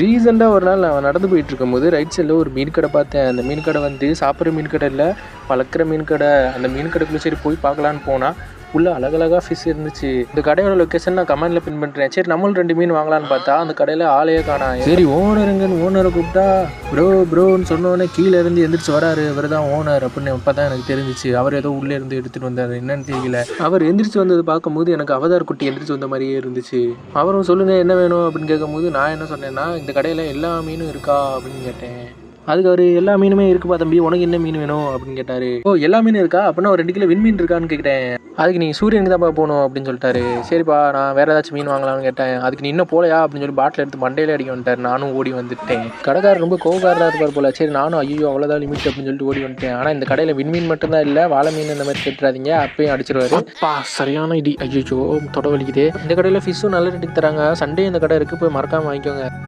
ரீசெண்டாக ஒரு நாள் நான் நடந்து போயிட்டு இருக்கும்போது ரைட் சைடில் ஒரு மீன் கடை பார்த்தேன். அந்த மீன் கடை வந்து சாப்பிட்ற மீன் கடை இல்லை, வளர்க்குற மீன் கடை. அந்த மீன் கடைக்குள்ளே சரி போய் பார்க்கலான்னு போனால் உள்ள அழகழகாக ஃபிஷ் இருந்துச்சு. இந்த கடையோட லொக்கேஷன் நான் கமெண்ட்ல பின் பண்ணுறேன். சரி நம்மளும் 2 மீன் வாங்கலான்னு பார்த்தா அந்த கடையில் ஆளையே காணோம். சரி ஓனருங்கன்னு ஓனரை கூப்பிட்டா ப்ரோன்னு சொன்னோடனே கீழே இருந்து எந்திரிச்சு வராரு. இவர் தான் ஓனர் அப்படின்னு அப்போ தான் எனக்கு தெரிஞ்சிச்சு. அவர் ஏதோ உள்ளே இருந்து எடுத்துகிட்டு வந்தார், என்னன்னு தெரியல. அவர் எந்திரிச்சு வந்தது பார்க்கும்போது எனக்கு அவதார் குட்டி எந்திரிச்சு வந்த மாதிரியே இருந்துச்சு. அவரும் சொல்லுங்கள் என்ன வேணும் அப்படின்னு கேட்கும்போது நான் என்ன சொன்னேன்னா இந்த கடையில் எல்லா மீனும் இருக்கா அப்படின்னு கேட்டேன். அதுக்கு அவர் எல்லா மீனுமே இருக்குப்பா தம்பி, உனக்கு என்ன மீன் வேணும் அப்படின்னு கேட்டார். ஓ எல்லா மீனும் இருக்கா அப்படின்னா ஒரு 2 கிலோ விண்மீன் இருக்கான்னு கேட்டேன். அதுக்கு நீங்கள் சூரியனுக்கு தான்ப்பா போகணும் அப்படின்னு சொல்லிட்டாரு. சரிப்பா நான் வேறு ஏதாச்சும் மீன் வாங்கலாம்னு கேட்டேன். அதுக்கு நீ இன்னும் போலையா அப்படின்னு சொல்லி பாட்டில் எடுத்து மண்டையில அடிக்க வந்துட்டார். நானும் ஓடி வந்துட்டேன். கடைக்காரர் ரொம்ப கோவக்காரராக இருப்பார் போல. சரி நானும் ஐயோ அவ்வளோதான் லிமிட் அப்படின்னு சொல்லிட்டு ஓடி வந்துட்டேன். ஆனால் இந்த கடையில் விண்மீன் மட்டும்தான் இல்லை, வாழை மீன் இந்த மாதிரி கேட்டுறாதீங்க, அப்பயும் அடிச்சிருவாரு. அப்பா சரியான இடி, ஐயோ தொட வலிக்குது. இந்த கடையில் ஃபிஷ்ஷும் நல்ல ரேட்டுக்கு தராங்க. சண்டே இந்த கடை இருக்குது, போய் மறக்காமல் வாங்கிக்கோங்க.